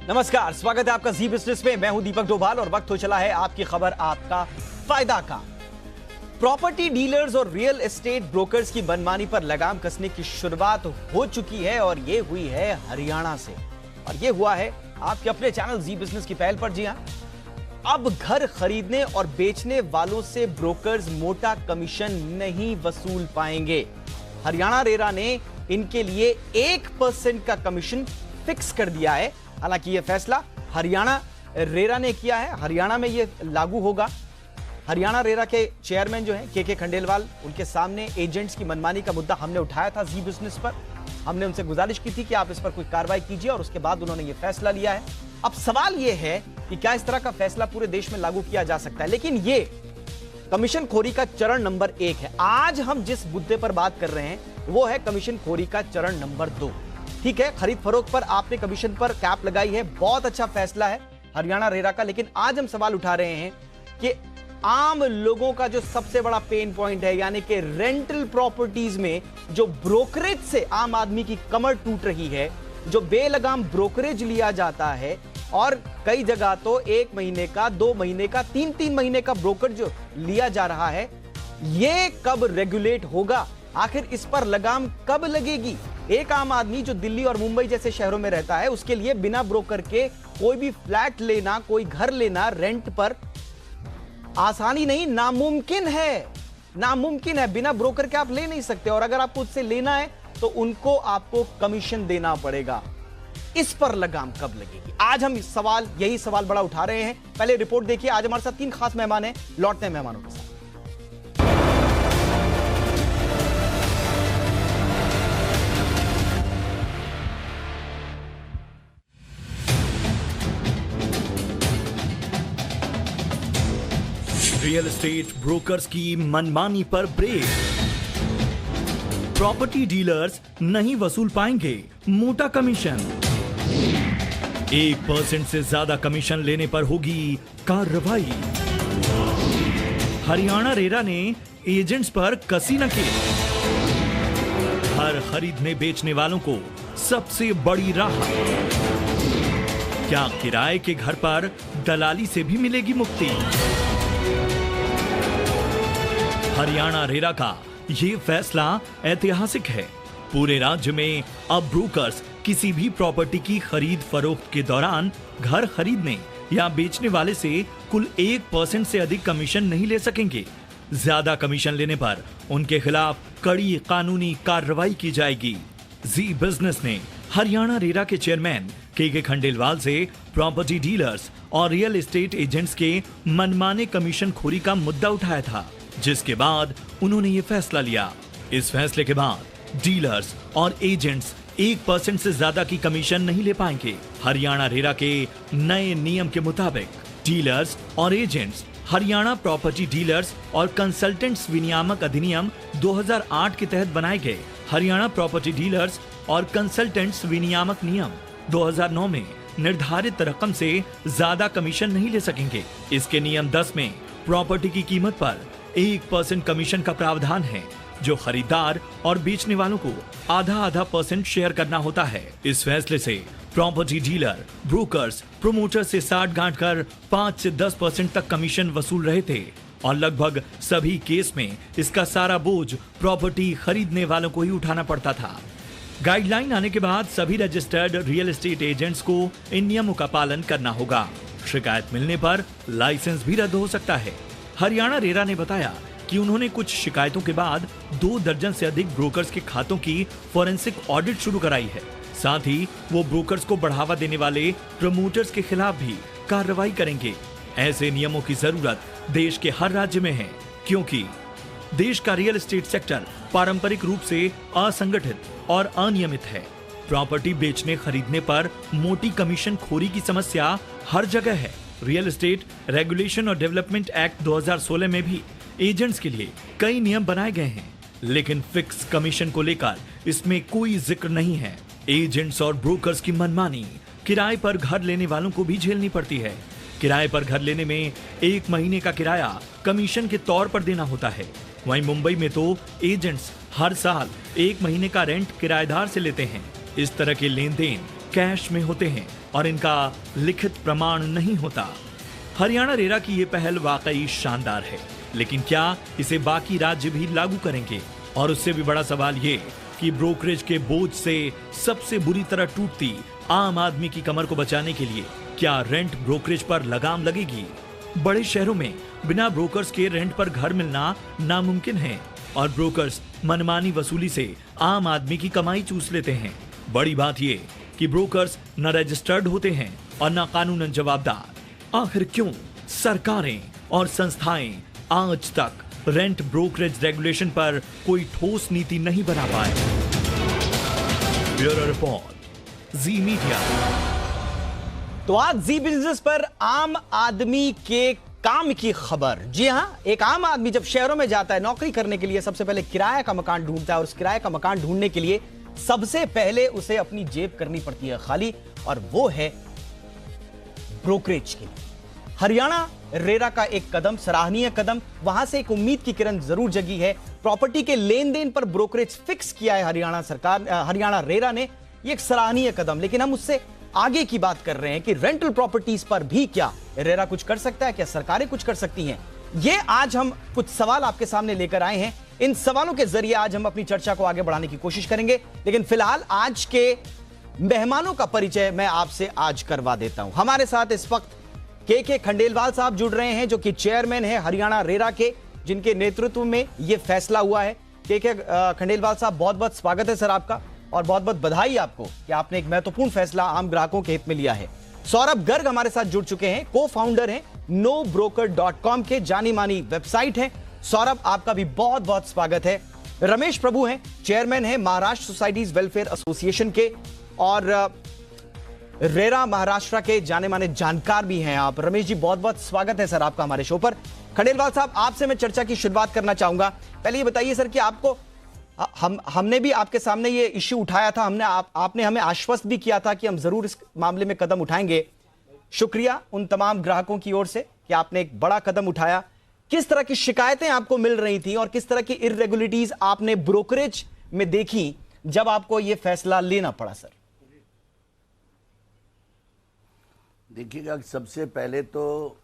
नमस्कार, स्वागत है आपका जी बिजनेस में। मैं हूं दीपक डोभाल और वक्त हो चला है आपकी खबर आपका फायदा का। प्रॉपर्टी डीलर्स और रियल एस्टेट ब्रोकर्स की मनमानी पर लगाम कसने की शुरुआत हो चुकी है और ये हुई है हरियाणा से, और ये हुआ है आपके अपने चैनल जी बिजनेस की पहल पर। जी हां, अब घर खरीदने और बेचने वालों से ब्रोकर्स मोटा कमीशन नहीं वसूल पाएंगे। हरियाणा रेरा ने इनके लिए 1% का कमीशन फिक्स कर दिया है। हालांकि यह फैसला हरियाणा रेरा ने किया है, हरियाणा में यह लागू होगा। हरियाणा रेरा के चेयरमैन जो हैं के खंडेलवाल, उनके सामने एजेंट्स की मनमानी का मुद्दा हमने उठाया था जी बिजनेस पर। हमने उनसे गुजारिश की थी कि आप इस पर कोई कार्रवाई कीजिए और उसके बाद उन्होंने यह फैसला लिया है। अब सवाल यह है कि क्या इस तरह का फैसला पूरे देश में लागू किया जा सकता है। लेकिन यह कमीशन खोरी का चरण नंबर 1 है। आज हम जिस मुद्दे पर बात कर रहे हैं वो है कमीशन खोरी का चरण नंबर 2। ठीक है, खरीद फरोख्त पर आपने कमीशन पर कैप लगाई है, बहुत अच्छा फैसला है हरियाणा रेरा का। लेकिन आज हम सवाल उठा रहे हैं कि आम लोगों का जो सबसे बड़ा पेन पॉइंट है, यानी कि रेंटल प्रॉपर्टीज में जो ब्रोकरेज से आम आदमी की कमर टूट रही है, जो बेलगाम ब्रोकरेज लिया जाता है और कई जगह तो 1 महीने का, 2 महीने का, 3-3 महीने का ब्रोकर जो लिया जा रहा है, ये कब रेगुलेट होगा? आखिर इस पर लगाम कब लगेगी? एक आम आदमी जो दिल्ली और मुंबई जैसे शहरों में रहता है, उसके लिए बिना ब्रोकर के कोई भी फ्लैट लेना, कोई घर लेना रेंट पर आसानी नहीं, नामुमकिन है। नामुमकिन है, बिना ब्रोकर के आप ले नहीं सकते। और अगर आपको उससे लेना है तो उनको आपको कमीशन देना पड़ेगा। इस पर लगाम कब लगेगी? आज हम यही सवाल बड़ा उठा रहे हैं। पहले रिपोर्ट देखिए। आज हमारे साथ 3 खास मेहमान हैं, लौटते हैं मेहमानों के साथ। रियल एस्टेट ब्रोकर्स की मनमानी पर ब्रेक। प्रॉपर्टी डीलर्स नहीं वसूल पाएंगे मोटा कमीशन। 1% से ज्यादा कमीशन लेने पर होगी कार्रवाई। हरियाणा रेरा ने एजेंट्स पर कसी नकेल। हर खरीदने बेचने वालों को सबसे बड़ी राहत। क्या किराए के घर पर दलाली से भी मिलेगी मुक्ति? हरियाणा रेरा का ये फैसला ऐतिहासिक है। पूरे राज्य में अब ब्रोकर्स किसी भी प्रॉपर्टी की खरीद फरोख्त के दौरान घर खरीदने या बेचने वाले से कुल 1% से अधिक कमीशन नहीं ले सकेंगे। ज्यादा कमीशन लेने पर उनके खिलाफ कड़ी कानूनी कार्रवाई की जाएगी। जी बिजनेस ने हरियाणा रेरा के चेयरमैन के खंडेलवाल से प्रॉपर्टी डीलर्स और रियल एस्टेट एजेंट्स के मनमाने कमीशन खोरी का मुद्दा उठाया था, जिसके बाद उन्होंने ये फैसला लिया। इस फैसले के बाद डीलर्स और एजेंट्स 1% से ज्यादा की कमीशन नहीं ले पाएंगे। हरियाणा रेरा के नए नियम के मुताबिक डीलर्स और एजेंट्स हरियाणा प्रॉपर्टी डीलर्स और कंसल्टेंट्स विनियामक अधिनियम 2008 के तहत बनाए गए हरियाणा प्रॉपर्टी डीलर्स और कंसल्टेंट्स विनियामक नियम 2009 में निर्धारित रकम से ज्यादा कमीशन नहीं ले सकेंगे। इसके नियम 10 में प्रॉपर्टी की कीमत पर 1% कमीशन का प्रावधान है, जो खरीदार और बेचने वालों को आधा % शेयर करना होता है। इस फैसले से प्रॉपर्टी डीलर, ब्रोकर्स, प्रोमोटर से साठ गांठ कर 5 से 10% तक कमीशन वसूल रहे थे और लगभग सभी केस में इसका सारा बोझ प्रॉपर्टी खरीदने वालों को ही उठाना पड़ता था। गाइडलाइन आने के बाद सभी रजिस्टर्ड रियल एस्टेट एजेंट्स को इन नियमों का पालन करना होगा। शिकायत मिलने पर लाइसेंस भी रद्द हो सकता है। हरियाणा रेरा ने बताया कि उन्होंने कुछ शिकायतों के बाद 2 दर्जन से अधिक ब्रोकर्स के खातों की फोरेंसिक ऑडिट शुरू कराई है। साथ ही वो ब्रोकर्स को बढ़ावा देने वाले प्रमोटर्स के खिलाफ भी कार्रवाई करेंगे। ऐसे नियमों की जरूरत देश के हर राज्य में है, क्योंकि देश का रियल एस्टेट सेक्टर पारंपरिक रूप से असंगठित और अनियमित है। प्रॉपर्टी बेचने खरीदने पर मोटी कमीशन खोरी की समस्या हर जगह है। रियल एस्टेट रेगुलेशन और डेवलपमेंट एक्ट 2016 में भी एजेंट्स के लिए कई नियम बनाए गए हैं, लेकिन फिक्स कमीशन को लेकर इसमें कोई जिक्र नहीं है। एजेंट्स और ब्रोकर्स की मनमानी किराए पर घर लेने वालों को भी झेलनी पड़ती है। किराए पर घर लेने में 1 महीने का किराया कमीशन के तौर पर देना होता है। वहीं मुंबई में तो एजेंट्स हर साल 1 महीने का रेंट किराएदार से लेते हैं। इस तरह के लेन देन कैश में होते हैं और इनका लिखित प्रमाण नहीं होता। हरियाणा रेरा की ये पहल वाकई शानदार है, लेकिन क्या इसे बाकी राज्य भी लागू करेंगे? और उससे भी बड़ा सवाल ये कि ब्रोकरेज के बोझ से सबसे बुरी तरह टूटती आम आदमी की कमर को बचाने के लिए क्या रेंट ब्रोकरेज पर लगाम लगेगी? बड़े शहरों में बिना ब्रोकर्स के रेंट पर घर मिलना नामुमकिन है और ब्रोकर्स मनमानी वसूली से आम आदमी की कमाई चूस लेते हैं। बड़ी बात ये कि ब्रोकर्स न रजिस्टर्ड होते हैं और न कानूनन जवाबदार। आखिर क्यों सरकारें और संस्थाएं आज तक रेंट ब्रोकरेज रेगुलेशन पर कोई ठोस नीति नहीं बना पाए? ब्यूरो रिपोर्ट, जी मीडिया। तो आज जी बिजनेस पर आम आदमी के काम की खबर। जी हां, एक आम आदमी जब शहरों में जाता है नौकरी करने के लिए, सबसे पहले किराया का मकान ढूंढता है और उस किराए का मकान ढूंढने के लिए सबसे पहले उसे अपनी जेब करनी पड़ती है खाली, और वो है ब्रोकरेज की। हरियाणा रेरा का एक कदम, सराहनीय कदम, वहां से एक उम्मीद की किरण जरूर जगी है। प्रॉपर्टी के लेन देन पर ब्रोकरेज फिक्स किया है हरियाणा सरकार, हरियाणा रेरा ने। ये एक सराहनीय कदम, लेकिन हम उससे आगे की बात कर रहे हैं कि रेंटल प्रॉपर्टीज पर भी क्या रेरा कुछ कर सकता है, क्या सरकारें कुछ कर सकती हैं? ये आज हम कुछ सवाल आपके सामने लेकर आए हैं। इन सवालों के जरिए आज हम अपनी चर्चा को आगे बढ़ाने की कोशिश करेंगे, लेकिन फिलहाल आज के मेहमानों का परिचय मैं आपसे आज करवा देता हूं। हमारे साथ इस वक्त के खंडेलवाल साहब जुड़ रहे हैं, जो कि चेयरमैन है हरियाणा रेरा के, जिनके नेतृत्व में यह फैसला हुआ है। के खंडेलवाल साहब, बहुत बहुत स्वागत है सर आपका, और बहुत बहुत बधाई आपको कि आपने एक महत्वपूर्ण फैसला आम ग्राहकों के हित में लिया है। सौरभ गर्ग हमारे साथ जुड़ चुके हैं, को फाउंडर हैं nobroker.com के, जानी मानी वेबसाइट है। सौरभ, आपका भी बहुत बहुत स्वागत है। रमेश प्रभु हैं, चेयरमैन हैं महाराष्ट्र सोसाइटीज वेलफेयर एसोसिएशन के, और रेरा महाराष्ट्र के जाने माने जानकार भी हैं आप। रमेश जी, बहुत बहुत स्वागत है सर आपका हमारे शो पर। खंडेलवाल साहब, आपसे मैं चर्चा की शुरुआत करना चाहूंगा। पहले ये बताइए सर कि आपको हमने भी आपके सामने ये इश्यू उठाया था, आपने हमें आश्वस्त भी किया था कि हम जरूर इस मामले में कदम उठाएंगे। शुक्रिया उन तमाम ग्राहकों की ओर से कि आपने एक बड़ा कदम उठाया। किस तरह की शिकायतें आपको मिल रही थी और किस तरह की इर्रेगुलरिटीज आपने ब्रोकरेज में देखी जब आपको यह फैसला लेना पड़ा सर? देखिएगा, सबसे पहले तो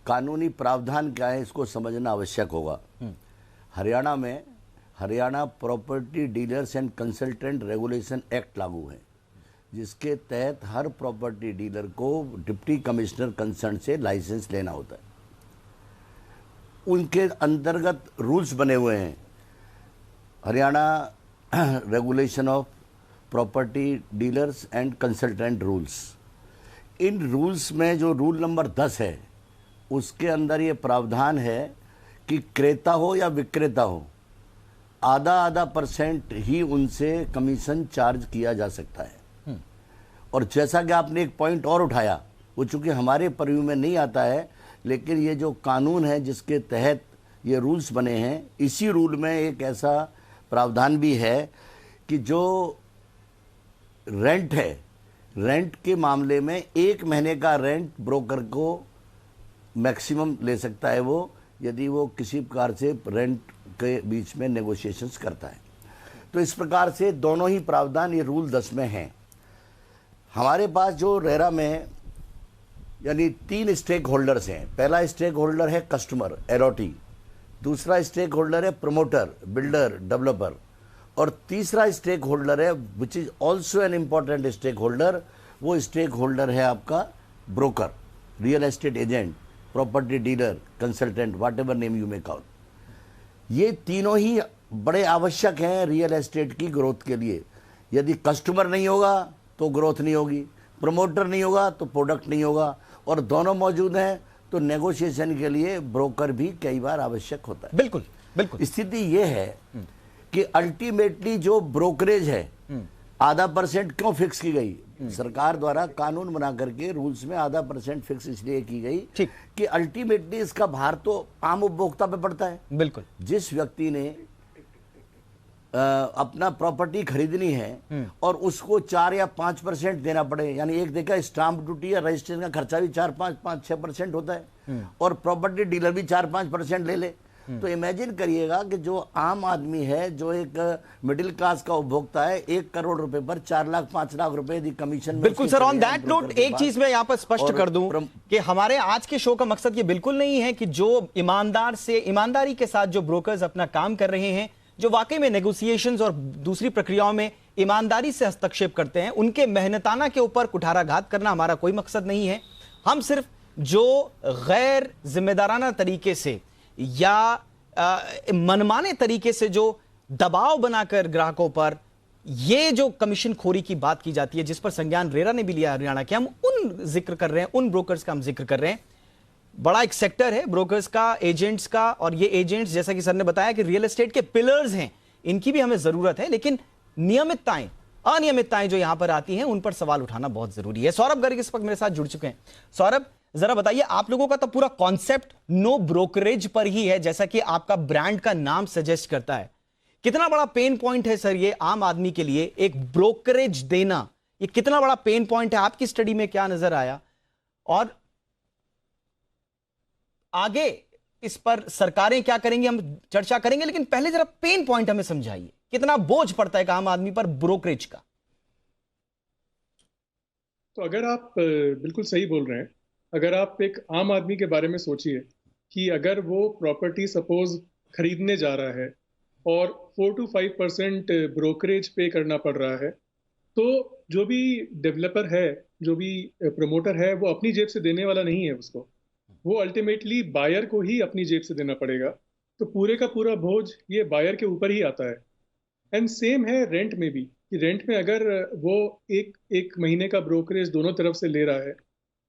कानूनी प्रावधान क्या है इसको समझना आवश्यक होगा। हरियाणा में Haryana property dealers and consultant regulation act लागू है, जिसके तहत हर प्रॉपर्टी डीलर को डिप्टी कमिश्नर कंसर्न से लाइसेंस लेना होता है। उनके अंतर्गत रूल्स बने हुए हैं, Haryana regulation of property dealers and consultant rules. In rules में जो रूल नंबर 10 है, उसके अंदर ये प्रावधान है कि क्रेता हो या विक्रेता हो, आधा आधा % ही उनसे कमीशन चार्ज किया जा सकता है। और जैसा कि आपने एक पॉइंट और उठाया, वो चूंकि हमारे पर्यू में नहीं आता है, लेकिन ये जो कानून है जिसके तहत ये रूल्स बने हैं, इसी रूल में एक ऐसा प्रावधान भी है कि जो रेंट है, रेंट के मामले में 1 महीने का रेंट ब्रोकर को मैक्सिमम ले सकता है वो, यदि वो किसी प्रकार से रेंट के बीच में नेगोशिएशंस करता है। तो इस प्रकार से दोनों ही प्रावधान ये रूल 10 में हैं। हमारे पास जो रेरा में यानी 3 स्टेक होल्डर्स हैं। पहला स्टेक होल्डर है कस्टमर एलओटी, दूसरा स्टेक होल्डर है प्रमोटर, बिल्डर, डेवलपर, और तीसरा स्टेक होल्डर है which is also an important stakeholder, वो स्टेक होल्डर है आपका broker, real estate agent, property dealer, consultant, whatever name you may call. ये तीनों ही बड़े आवश्यक हैं रियल एस्टेट की ग्रोथ के लिए। यदि कस्टमर नहीं होगा तो ग्रोथ नहीं होगी, प्रमोटर नहीं होगा तो प्रोडक्ट नहीं होगा, और दोनों मौजूद हैं तो नेगोशिएशन के लिए ब्रोकर भी कई बार आवश्यक होता है। बिल्कुल बिल्कुल। स्थिति ये है कि अल्टीमेटली जो ब्रोकरेज है, आधा % क्यों फिक्स की गई? सरकार द्वारा कानून बना करके रूल्स में आधा % फिक्स इसलिए की गई कि अल्टीमेटली इसका भार तो आम उपभोक्ता पे पड़ता है। बिल्कुल। जिस व्यक्ति ने अपना प्रॉपर्टी खरीदनी है और उसको 4 या 5% देना पड़े, यानी एक देखा स्टाम्प ड्यूटी या रजिस्ट्रेशन का खर्चा भी 4, 5, 6% होता है, और प्रॉपर्टी डीलर भी 4-5% ले ले, तो इमेजिन करिएगा कि जो आम आदमी है, जो एक मिडिल क्लास का उपभोक्ता है, 1 करोड़ रुपए पर 4 लाख 5 लाख रुपए यदि कमीशन। बिल्कुल सर, ऑन दैट नोट एक चीज मैं यहां पर स्पष्ट कर दूं कि हमारे आज के शो का मकसद ये बिल्कुल नहीं है कि जो ईमानदारी के साथ जो ब्रोकर्स अपना काम कर रहे हैं, जो वाकई में नेगोशिएशंस और दूसरी प्रक्रियाओं में ईमानदारी से हस्तक्षेप करते हैं, उनके मेहनताना के ऊपर कुठाराघात करना हमारा कोई मकसद नहीं है। हम सिर्फ जो गैर जिम्मेदाराना तरीके से या मनमाने तरीके से जो दबाव बनाकर ग्राहकों पर ये जो कमीशन खोरी की बात की जाती है, जिस पर संज्ञान रेरा ने भी लिया हरियाणा के, हम उन जिक्र कर रहे हैं, उन ब्रोकर्स का हम जिक्र कर रहे हैं। बड़ा एक सेक्टर है ब्रोकर्स का, एजेंट्स का, और ये एजेंट्स जैसा कि सर ने बताया कि रियल एस्टेट के पिलर्स हैं, इनकी भी हमें जरूरत है, लेकिन नियमितताएं अनियमितताएं जो यहां पर आती हैं उन पर सवाल उठाना बहुत जरूरी है। सौरभ गर्ग इस वक्त मेरे साथ जुड़ चुके हैं। सौरभ, जरा बताइए, आप लोगों का तो पूरा कॉन्सेप्ट नो ब्रोकरेज पर ही है, जैसा कि आपका ब्रांड का नाम सजेस्ट करता है। कितना बड़ा पेन पॉइंट है सर ये आम आदमी के लिए, एक ब्रोकरेज देना, ये कितना बड़ा पेन पॉइंट है? आपकी स्टडी में क्या नजर आया, और आगे इस पर सरकारें क्या करेंगी हम चर्चा करेंगे, लेकिन पहले जरा पेन पॉइंट हमें समझाइए, कितना बोझ पड़ता है आम आदमी पर ब्रोकरेज का? तो अगर आप बिल्कुल सही बोल रहे हैं, अगर आप एक आम आदमी के बारे में सोचिए कि अगर वो प्रॉपर्टी सपोज खरीदने जा रहा है और 4 to 5% ब्रोकरेज पे करना पड़ रहा है, तो जो भी डेवलपर है, जो भी प्रमोटर है, वो अपनी जेब से देने वाला नहीं है उसको, वो अल्टीमेटली बायर को ही अपनी जेब से देना पड़ेगा। तो पूरे का पूरा बोझ ये बायर के ऊपर ही आता है। एंड सेम है रेंट में भी, कि रेंट में अगर वो एक महीने का ब्रोकरेज दोनों तरफ से ले रहा है,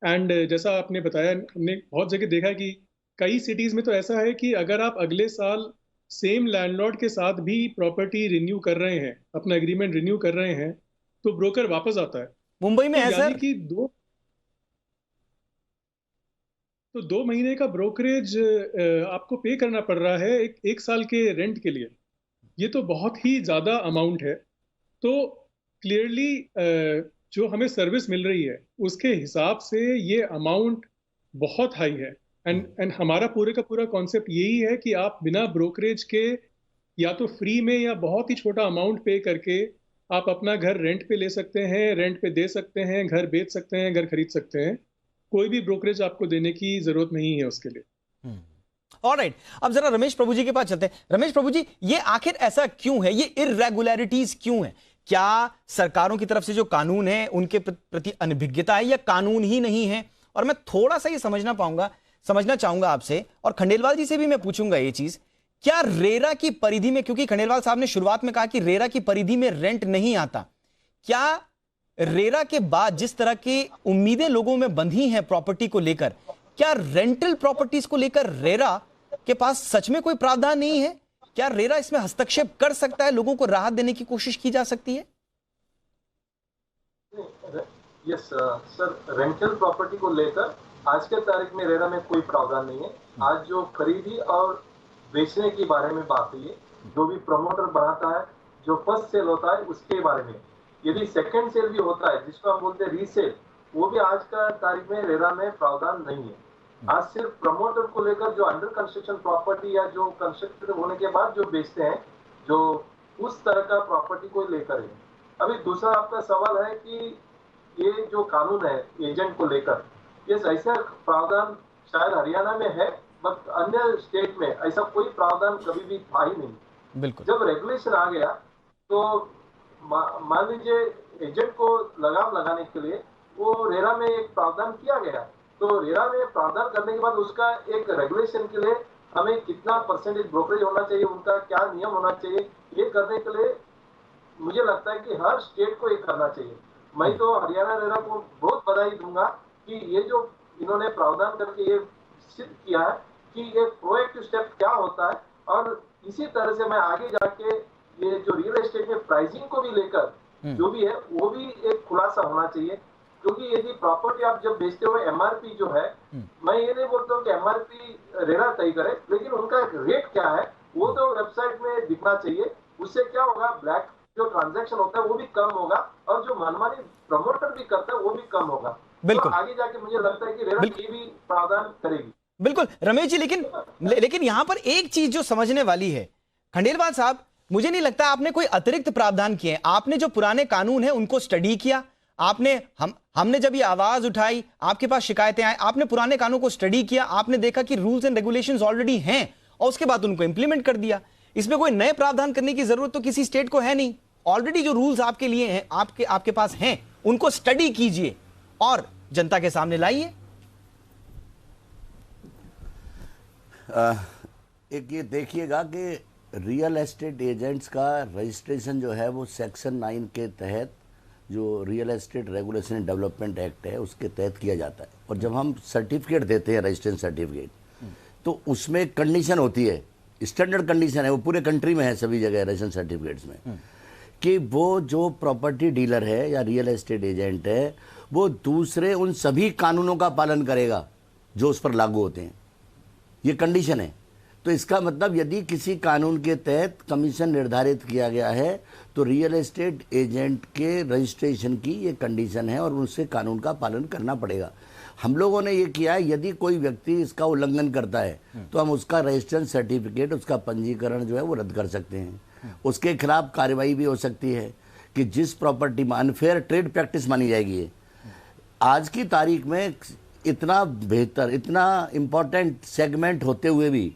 एंड जैसा आपने बताया, हमने बहुत जगह देखा है कि कई सिटीज में तो ऐसा है कि अगर आप अगले साल सेम लैंडलॉर्ड के साथ भी प्रॉपर्टी रिन्यू कर रहे हैं, अपना एग्रीमेंट रिन्यू कर रहे हैं, तो ब्रोकर वापस आता है। मुंबई में तो है यानी सर कि 2 महीने का ब्रोकरेज आपको पे करना पड़ रहा है एक साल के रेंट के लिए। ये तो बहुत ही ज़्यादा अमाउंट है। तो क्लियरली जो हमें सर्विस मिल रही है उसके हिसाब से ये अमाउंट बहुत हाई है। एंड हमारा पूरे का पूरा कॉन्सेप्ट यही है कि आप बिना ब्रोकरेज के या तो फ्री में या बहुत ही छोटा अमाउंट पे करके आप अपना घर रेंट पे ले सकते हैं, रेंट पे दे सकते हैं, घर बेच सकते हैं, घर खरीद सकते हैं। कोई भी ब्रोकरेज आपको देने की जरूरत नहीं है उसके लिए। ऑलराइट, अब जरा रमेश प्रभु जी के पास चलते हैं। रमेश प्रभु जी, ये आखिर ऐसा क्यों है, ये इर्रेगुलरिटीज क्यों है? क्या सरकारों की तरफ से जो कानून है उनके प्रति अनभिज्ञता है, या कानून ही नहीं है? और मैं थोड़ा सा ये समझना चाहूंगा आपसे, और खंडेलवाल जी से भी मैं पूछूंगा ये चीज, क्या रेरा की परिधि में, क्योंकि खंडेलवाल साहब ने शुरुआत में कहा कि रेरा की परिधि में रेंट नहीं आता, क्या रेरा के बाद जिस तरह की उम्मीदें लोगों में बंधी हैं प्रॉपर्टी को लेकर, क्या रेंटल प्रॉपर्टीज को लेकर रेरा के पास सच में कोई प्रावधान नहीं है? क्या रेरा इसमें हस्तक्षेप कर सकता है, लोगों को राहत देने की कोशिश की जा सकती है? यस सर, रेंटल प्रॉपर्टी को लेकर आज के तारीख में रेरा में कोई प्रावधान नहीं है। आज जो खरीदी और बेचने के बारे में बात हुई है, जो भी प्रमोटर बनाता है, जो फर्स्ट सेल होता है उसके बारे में, यदि सेकंड सेल भी होता है जिसको हम बोलते हैं रीसेल, वो भी आज का तारीख में रेरा में प्रावधान नहीं है। आज सिर्फ प्रमोटर को लेकर जो अंडर कंस्ट्रक्शन प्रॉपर्टी या जो कंस्ट्रक्टेड होने के बाद जो बेचते हैं, जो उस तरह का प्रॉपर्टी को लेकर है। अभी दूसरा आपका सवाल है कि ये जो कानून है एजेंट को लेकर, ये ऐसा प्रावधान शायद हरियाणा में है, बट अन्य स्टेट में ऐसा कोई प्रावधान कभी भी था ही नहीं। बिल्कुल। जब रेगुलेशन आ गया तो मान लीजिए एजेंट को लगाम लगाने के लिए वो रेरा में एक प्रावधान किया गया। तो रेरा में प्रावधान करने के बाद उसका एक रेगुलेशन के लिए हमें कितना परसेंटेज ब्रोकरेज होना चाहिए, उनका क्या नियम होना चाहिए, ये करने के लिए मुझे लगता है कि हर स्टेट को ये करना चाहिए। मैं तो हरियाणा रेरा को बहुत बधाई दूंगा कि ये जो इन्होंने प्रावधान करके ये सिद्ध किया है कि ये प्रोएक्टिव स्टेप क्या होता है। और इसी तरह से मैं आगे जाके ये जो रियल एस्टेट में प्राइसिंग को भी लेकर जो भी है वो भी एक खुलासा होना चाहिए। क्योंकि यदि प्रॉपर्टी आप जब बेचते हो एमआरपी जो है, मैं ये नहीं बोलता हूँ कि एमआरपी रेरा तय करे, लेकिन उनका रेट क्या है वो तो वेबसाइट में दिखना चाहिए। उससे क्या होगा, ब्लैक जो ट्रांजैक्शन होता है वो भी कम होगा और जो मनमानी प्रमोटर भी करता है वो भी कम होगा। बिल्कुल। तो आगे जाके मुझे लगता है कि रेरा ये भी प्रावधान करेगी। बिल्कुल रमेश जी, लेकिन यहां पर एक चीज जो समझने वाली है, खंडेलवाल साहब, मुझे नहीं लगता आपने कोई अतिरिक्त प्रावधान किए हैं। आपने जो पुराने कानून है उनको स्टडी किया, आपने हमने जब ये आवाज उठाई, आपके पास शिकायतें आई, आपने पुराने कानून को स्टडी किया, आपने देखा कि रूल्स एंड रेगुलेशंस ऑलरेडी हैं और उसके बाद उनको इंप्लीमेंट कर दिया। इसमें कोई नए प्रावधान करने की जरूरत तो किसी स्टेट को है नहीं। ऑलरेडी जो रूल्स आपके लिए हैं, आपके पास हैं, उनको स्टडी कीजिए और जनता के सामने लाइए। एक ये देखिएगा कि रियल एस्टेट एजेंट्स का रजिस्ट्रेशन जो है वो सेक्शन 9 के तहत, जो real estate regulation and development act है उसके तहत किया जाता है। और जब हम सर्टिफिकेट देते हैं, रजिस्ट्रेशन सर्टिफिकेट, तो उसमें कंडीशन होती है, स्टैंडर्ड कंडीशन है, वो पूरे कंट्री में है सभी जगह रजिस्ट्रेशन सर्टिफिकेट्स में, कि वो जो प्रॉपर्टी डीलर है या रियल एस्टेट एजेंट है वो दूसरे उन सभी कानूनों का पालन करेगा जो उस पर लागू होते हैं। ये कंडीशन है। तो इसका मतलब यदि किसी कानून के तहत कमीशन निर्धारित किया गया है तो रियल एस्टेट एजेंट के रजिस्ट्रेशन की ये कंडीशन है और उनसे कानून का पालन करना पड़ेगा। हम लोगों ने ये किया है, यदि कोई व्यक्ति इसका उल्लंघन करता है तो हम उसका रजिस्ट्रेशन सर्टिफिकेट, उसका पंजीकरण जो है वो रद्द कर सकते हैं। उसके खिलाफ कार्रवाई भी हो सकती है कि जिस प्रॉपर्टी में अनफेयर ट्रेड प्रैक्टिस मानी जाएगी। आज की तारीख में इतना बेहतर, इतना इम्पोर्टेंट सेगमेंट होते हुए भी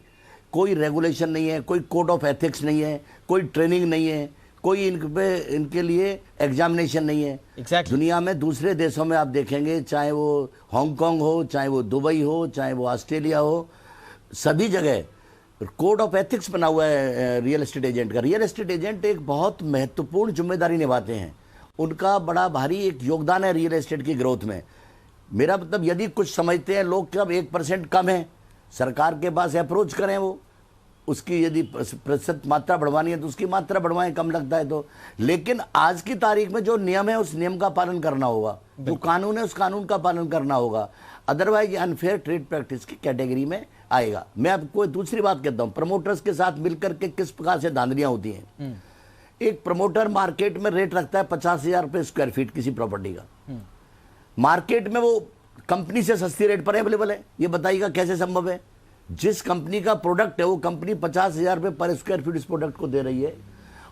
कोई रेगुलेशन नहीं है, कोई कोड ऑफ एथिक्स नहीं है, कोई ट्रेनिंग नहीं है, कोई इनके लिए एग्जामिनेशन नहीं है। Exactly. दुनिया में दूसरे देशों में आप देखेंगे, चाहे वो हांगकांग हो, चाहे वो दुबई हो, चाहे वो ऑस्ट्रेलिया हो, सभी जगह कोड ऑफ एथिक्स बना हुआ है रियल एस्टेट एजेंट का। रियल एस्टेट एजेंट एक बहुत महत्वपूर्ण जिम्मेदारी निभाते हैं, उनका बड़ा भारी एक योगदान है रियल एस्टेट की ग्रोथ में। मेरा मतलब, यदि कुछ समझते हैं लोग कि अब 1% कम है, सरकार के पास अप्रोच करें, वो उसकी यदि प्रतिशत मात्रा बढ़वानी है तो उसकी मात्रा बढ़वाएं, कम लगता है तो। लेकिन आज की तारीख में जो नियम है उस नियम का पालन करना होगा, जो कानून है उस कानून का पालन करना होगा, अदरवाइज अनफेयर ट्रेड प्रैक्टिस की कैटेगरी में आएगा। मैं आपको दूसरी बात कहता हूँ, प्रमोटर्स के साथ मिलकर के किस प्रकार से धांधलियां होती हैं। एक प्रमोटर मार्केट में रेट रखता है 50,000 रुपये स्क्वायर फीट किसी प्रॉपर्टी का, मार्केट में वो कंपनी से सस्ती रेट पर अवेलेबल है। ये बताइएगा कैसे संभव है? जिस कंपनी का प्रोडक्ट है वो कंपनी 50,000 रुपये पर स्क्वायर फीट इस प्रोडक्ट को दे रही है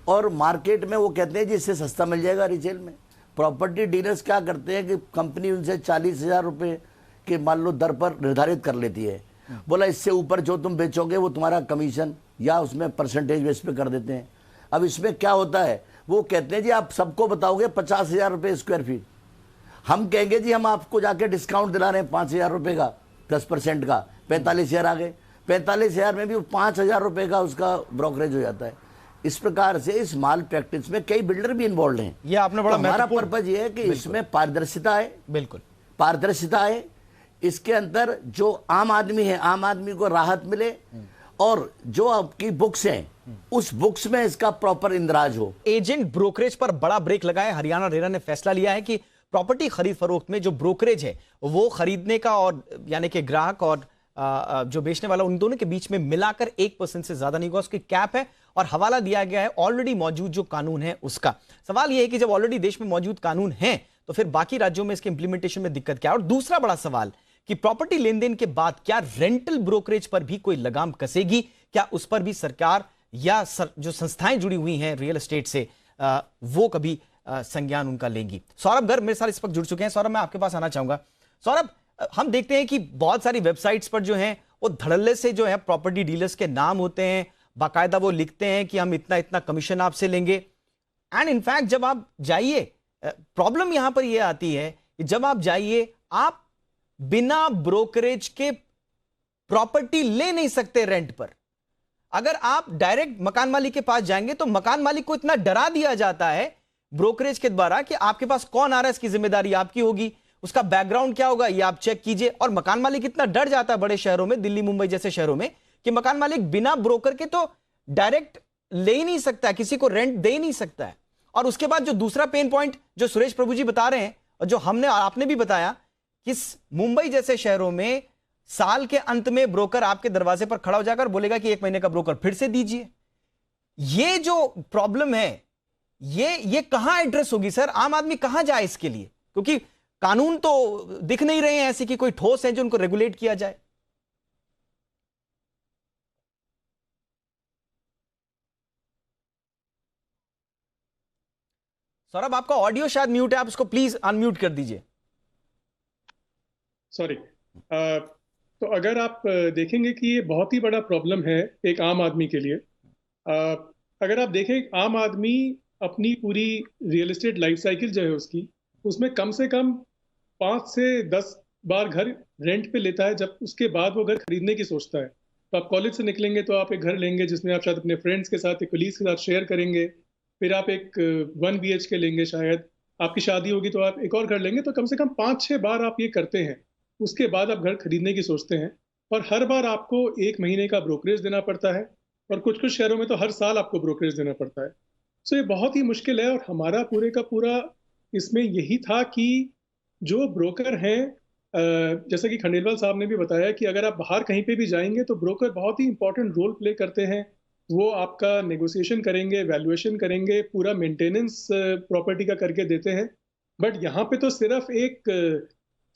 और मार्केट में वो कहते हैं जी इससे सस्ता मिल जाएगा रिटेल में। प्रॉपर्टी डीलर्स क्या करते हैं कि कंपनी उनसे 40,000 रुपये के मान लो दर पर निर्धारित कर लेती है, बोला इससे ऊपर जो तुम बेचोगे वो तुम्हारा कमीशन या उसमें परसेंटेज बेस पे कर देते हैं। अब इसमें क्या होता है, वो कहते हैं जी आप सबको बताओगे 50,000 रुपये स्क्वायर फीट, हम कहेंगे जी हम आपको जाके डिस्काउंट दिला रहे हैं 5,000 रुपये का, 10% का, 45,000 आ गए। 45,000 में भी 5,000 रुपये का उसका ब्रोकरेज हो जाता है। इस प्रकार से इस माल प्रैक्टिस में कई बिल्डर भी इन्वॉल्व हैं। ये आपने बड़ा, तो हमारा पर्पज ये है कि इसमें पारदर्शिता है, बिल्कुल पारदर्शिता है, इसके अंदर जो आम आदमी है, आम आदमी को राहत मिले और जो आपकी बुक्स हैं उस बुक्स में इसका प्रॉपर इंदराज हो। एजेंट ब्रोकरेज पर बड़ा ब्रेक लगाए हरियाणा रेरा ने फैसला लिया है कि प्रॉपर्टी खरीद फरोख्त में जो ब्रोकरेज है वो खरीदने का और यानी कि ग्राहक और जो बेचने वाला, उन दोनों के बीच में मिलाकर 1% से ज्यादा नहीं होगा, उसकी कैप है और हवाला दिया गया है ऑलरेडी मौजूद जो कानून है उसका। सवाल यह है कि जब ऑलरेडी देश में मौजूद कानून है तो फिर बाकी राज्यों में इसके इंप्लीमेंटेशन में दिक्कत क्या है? और दूसरा बड़ा सवाल कि प्रॉपर्टी लेन देन के बाद क्या रेंटल ब्रोकरेज पर भी कोई लगाम कसेगी? क्या उस पर भी सरकार या जो संस्थाएं जुड़ी हुई हैं रियल एस्टेट से वो कभी संज्ञान उनका लेंगी? सौरभ गर्ग मेरे साथ इस वक्त जुड़ चुके हैं। सौरभ, मैं आपके पास आना चाहूंगा। सौरभ, हम देखते हैं कि बहुत सारी वेबसाइट्स पर जो हैं वो धड़ल्ले से जो है प्रॉपर्टी डीलर्स के नाम होते हैं, बाकायदा वो लिखते हैं कि हम इतना इतना कमीशन आपसे लेंगे। एंड इनफैक्ट जब आप जाइए, प्रॉब्लम यहां पर यह आती है कि जब आप जाइए आप बिना ब्रोकरेज के प्रॉपर्टी ले नहीं सकते रेंट पर। अगर आप डायरेक्ट मकान मालिक के पास जाएंगे तो मकान मालिक को इतना डरा दिया जाता है ब्रोकरेज के द्वारा कि आपके पास कौन आ रहा है इसकी जिम्मेदारी आपकी होगी, उसका बैकग्राउंड क्या होगा ये आप चेक कीजिए। और मकान मालिक इतना डर जाता है बड़े शहरों में, दिल्ली मुंबई जैसे शहरों में, कि मकान मालिक बिना ब्रोकर के तो डायरेक्ट ले ही नहीं सकता है, किसी को रेंट दे ही नहीं सकता है। और उसके बाद जो दूसरा पेन पॉइंट जो सुरेश प्रभु जी बता रहे हैं और जो आपने भी बताया कि मुंबई जैसे शहरों में साल के अंत में ब्रोकर आपके दरवाजे पर खड़ा हो जाकर बोलेगा कि 1 महीने का ब्रोकर फिर से दीजिए। ये जो प्रॉब्लम है ये कहां एड्रेस होगी सर? आम आदमी कहां जाए इसके लिए? क्योंकि कानून तो दिख नहीं रहे हैं ऐसे कि कोई ठोस है जो उनको रेगुलेट किया जाए। सौरभ, आपका ऑडियो शायद म्यूट है, आप उसको प्लीज अनम्यूट कर दीजिए। सॉरी। तो अगर आप देखेंगे कि ये बहुत ही बड़ा प्रॉब्लम है एक आम आदमी के लिए। अगर आप देखें, एक आम आदमी अपनी पूरी रियल एस्टेट लाइफ साइकिल जो है उसकी, उसमें कम से कम 5 से 10 बार घर रेंट पे लेता है, जब उसके बाद वो घर खरीदने की सोचता है। तो आप कॉलेज से निकलेंगे तो आप एक घर लेंगे जिसमें आप शायद अपने फ्रेंड्स के साथ, एक कलीग्स के साथ शेयर करेंगे। फिर आप एक 1 BHK लेंगे, शायद आपकी शादी होगी तो आप एक और घर लेंगे। तो कम से कम 5-6 बार आप ये करते हैं, उसके बाद आप घर खरीदने की सोचते हैं। और हर बार आपको 1 महीने का ब्रोकरेज देना पड़ता है, और कुछ कुछ शहरों में तो हर साल आपको ब्रोकरेज देना पड़ता है। सो ये बहुत ही मुश्किल है। और हमारा पूरे का पूरा इसमें यही था कि जो ब्रोकर हैं, जैसा कि खंडेलवाल साहब ने भी बताया कि अगर आप बाहर कहीं पे भी जाएंगे तो ब्रोकर बहुत ही इंपॉर्टेंट रोल प्ले करते हैं। वो आपका नेगोशिएशन करेंगे, वैल्यूएशन करेंगे, पूरा मेंटेनेंस प्रॉपर्टी का करके देते हैं। बट यहाँ पे तो सिर्फ एक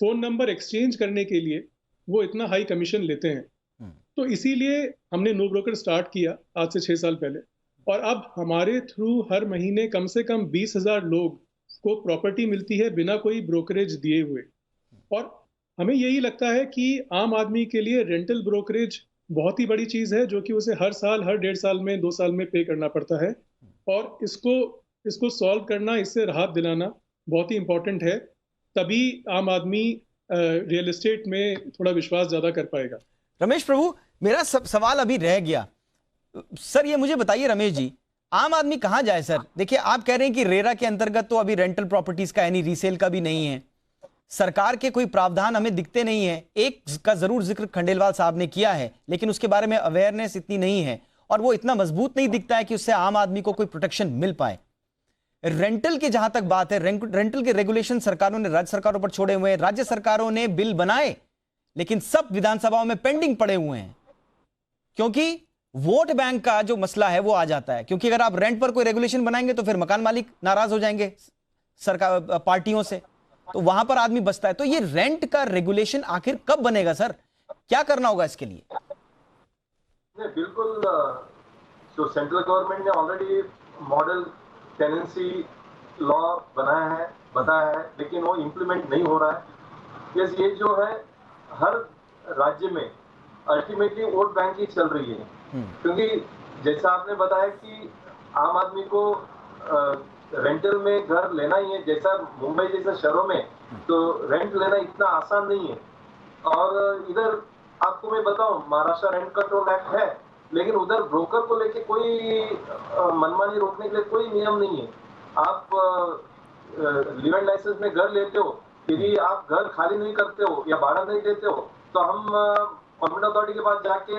फोन नंबर एक्सचेंज करने के लिए वो इतना हाई कमीशन लेते हैं। तो इसीलिए हमने नो ब्रोकर स्टार्ट किया आज से 6 साल पहले। और अब हमारे थ्रू हर महीने कम से कम 20,000 लोग को प्रॉपर्टी मिलती है बिना कोई ब्रोकरेज दिए हुए। और हमें यही लगता है कि आम आदमी के लिए रेंटल ब्रोकरेज बहुत ही बड़ी चीज़ है, जो कि उसे हर साल, हर 1.5 साल में, 2 साल में पे करना पड़ता है। और इसको सॉल्व करना, इससे राहत दिलाना बहुत ही इंपॉर्टेंट है। तभी आम आदमी रियल एस्टेट में थोड़ा विश्वास ज़्यादा कर पाएगा। रमेश प्रभु, मेरा सवाल अभी रह गया सर। ये मुझे बताइए रमेश जी, आम आदमी कहां जाए सर? देखिए, आप कह रहे हैं कि रेरा के अंतर्गत तो अभी रेंटल प्रॉपर्टीज का यानी रीसेल का भी नहीं है, सरकार के कोई प्रावधान हमें दिखते नहीं है। एक का जरूर जिक्र खंडेलवाल साहब ने किया है, लेकिन उसके बारे में अवेयरनेस इतनी नहीं है और वो इतना मजबूत नहीं दिखता है कि उससे आम आदमी को कोई प्रोटेक्शन मिल पाए। रेंटल की जहां तक बात है, रेंटल के रेगुलेशन सरकारों ने राज्य सरकारों पर छोड़े हुए हैं। राज्य सरकारों ने बिल बनाए, लेकिन सब विधानसभाओं में पेंडिंग पड़े हुए हैं, क्योंकि वोट बैंक का जो मसला है वो आ जाता है। क्योंकि अगर आप रेंट पर कोई रेगुलेशन बनाएंगे तो फिर मकान मालिक नाराज हो जाएंगे सरकार, पार्टियों से, तो वहां पर आदमी बचता है। तो ये रेंट का रेगुलेशन आखिर कब बनेगा सर? क्या करना होगा इसके लिए? बिल्कुल। तो सेंट्रल गवर्नमेंट ने ऑलरेडी मॉडल टेनेंसी लॉ बताया है, लेकिन वो इम्प्लीमेंट नहीं हो रहा है। ये जो है हर राज्य में अल्टीमेटली वोट बैंक ही चल रही है। क्योंकि जैसा आपने बताया कि आम आदमी को रेंटल में घर लेना ही है, जैसा मुंबई जैसे शहरों में तो रेंट लेना इतना आसान नहीं है। और इधर आपको मैं बताऊं, महाराष्ट्र रेंट कंट्रोल एक्ट है, लेकिन उधर ब्रोकर को लेके कोई मनमानी रोकने के लिए कोई नियम नहीं है। आप लिव-इन लाइसेंस में घर लेते हो, यदि आप घर खाली नहीं करते हो या भाड़ा नहीं देते हो तो हम कॉम्पिटेंट अथॉरिटी के पास जाके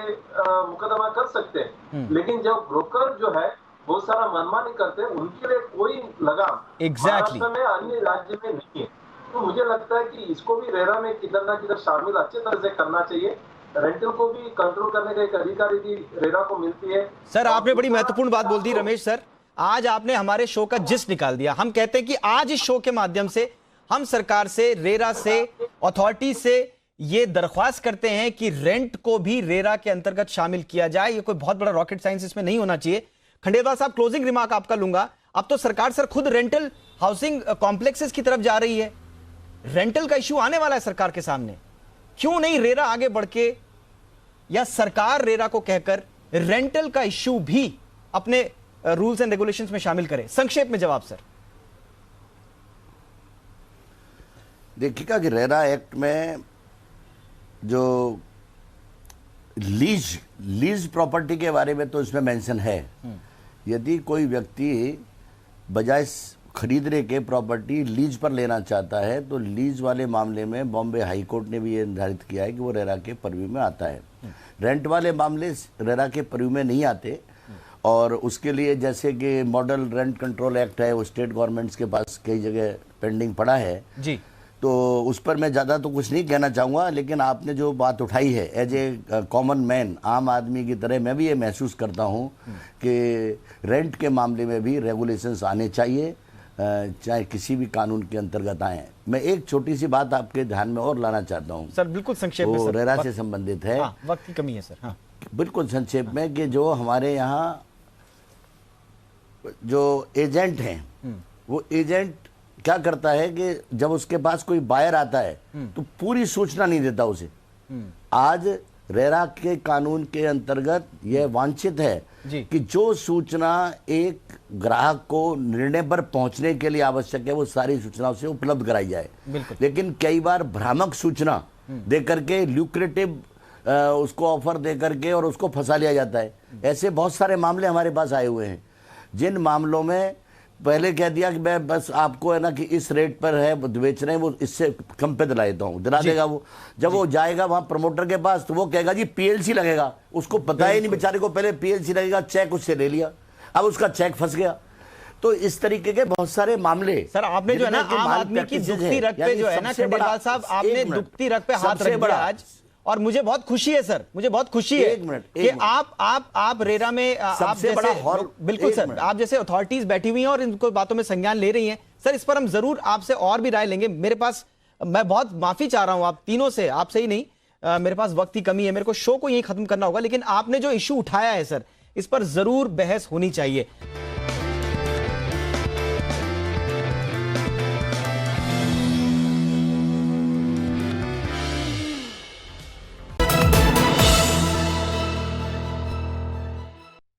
मुकदमा कर सकते हैं। लेकिन जब ब्रोकर जो है बहुत सारा मनमानी करते हैं, उनके लिए कोई लगाम महाराष्ट्र में, अन्य राज्य में नहीं है। तो मुझे लगता है कि इसको भी रेरा में किधर ना किधर शामिल अच्छे तरह से करना चाहिए। रेंटल को भी कंट्रोल करने का एक अधिकारी भी रेरा को मिलती है। सर, आपने बड़ी महत्वपूर्ण बात बोल दी रमेश सर। आज आपने हमारे शो का जिस निकाल दिया। हम कहते हैं कि आज इस शो के माध्यम से हम सरकार से, रेरा से, अथॉरिटी से ये दरख्वास्त करते हैं कि रेंट को भी रेरा के अंतर्गत शामिल किया जाए। ये कोई बहुत बड़ा रॉकेट साइंस इसमें नहीं होना चाहिए। खंडेलवाल साहब, क्लोजिंग रिमार्क आपका लूंगा। अब तो सरकार सर खुद रेंटल हाउसिंग कॉम्प्लेक्सेस की तरफ जा रही है। रेंटल का इश्यू आने वाला है सरकार के सामने। क्यों नहीं रेरा आगे बढ़ के, या सरकार रेरा को कहकर रेंटल का इश्यू भी अपने रूल्स एंड रेगुलेशंस में शामिल करे? संक्षेप में जवाब सर। देखिएगा कि रेरा एक्ट में जो लीज प्रॉपर्टी के बारे में तो इसमें मेंशन है। यदि कोई व्यक्ति बजाय खरीदने के प्रॉपर्टी लीज पर लेना चाहता है तो लीज वाले मामले में बॉम्बे हाई कोर्ट ने भी ये निर्धारित किया है कि वो रेरा के परव्यू में आता है। रेंट वाले मामले रेरा के परव्यू में नहीं आते। और उसके लिए जैसे कि मॉडल रेंट कंट्रोल एक्ट है, वो स्टेट गवर्नमेंट्स के पास कई जगह पेंडिंग पड़ा है जी। तो उस पर मैं ज़्यादा तो कुछ नहीं कहना चाहूँगा, लेकिन आपने जो बात उठाई है, एज ए कॉमन मैन, आम आदमी की तरह मैं भी ये महसूस करता हूँ कि रेंट के मामले में भी रेगुलेशंस आने चाहिए, चाहे किसी भी कानून के अंतर्गत आए। मैं एक छोटी सी बात आपके ध्यान में और लाना चाहता हूँ सर, बिल्कुल संक्षेप में। वो रेरा से संबंधित है। हाँ, वक्त की कमी है सर। हाँ, बिल्कुल संक्षेप में कि जो हमारे यहाँ जो एजेंट हैं वो एजेंट क्या करता है कि जब उसके पास कोई बायर आता है तो पूरी सूचना नहीं देता उसे। आज रेरा के कानून के अंतर्गत यह वांछित है कि जो सूचना एक ग्राहक को निर्णय पर पहुंचने के लिए आवश्यक है वो सारी सूचना उसे उपलब्ध कराई जाए। लेकिन कई बार भ्रामक सूचना देकर के ल्यूक्रेटिव उसको ऑफर देकर के और उसको फंसा लिया जाता है। ऐसे बहुत सारे मामले हमारे पास आए हुए हैं जिन मामलों में पहले कह दिया कि मैं बस आपको है ना कि इस रेट पर है बेच रहे हैं, वो इससे कम पे दिला देता हूँ, दिला देगा वो। जब वो जाएगा वहां प्रमोटर के पास तो वो कहेगा जी पीएलसी लगेगा, उसको पता ही नहीं बेचारे को, पहले पीएलसी लगेगा, चेक उससे ले लिया, अब उसका चेक फंस गया। तो इस तरीके के बहुत सारे मामले। सर आपने जो है ना आम आदमी की दुखती रग पे जो है ना खंडेलवाल साहब, आपने दुखती रग पे हाथ रख दिया आज, और मुझे बहुत खुशी है सर, मुझे बहुत खुशी है कि आप रेरा में आप जैसे, बिल्कुल सर, आप जैसे अथॉरिटीज बैठी हुई हैं और इनको बातों में संज्ञान ले रही हैं। सर इस पर हम जरूर आपसे और भी राय लेंगे। मेरे पास, मैं बहुत माफी चाह रहा हूं आप तीनों से, आपसे ही नहीं, मेरे पास वक्त की कमी है, मेरे को शो को यही खत्म करना होगा। लेकिन आपने जो इशू उठाया है सर, इस पर जरूर बहस होनी चाहिए।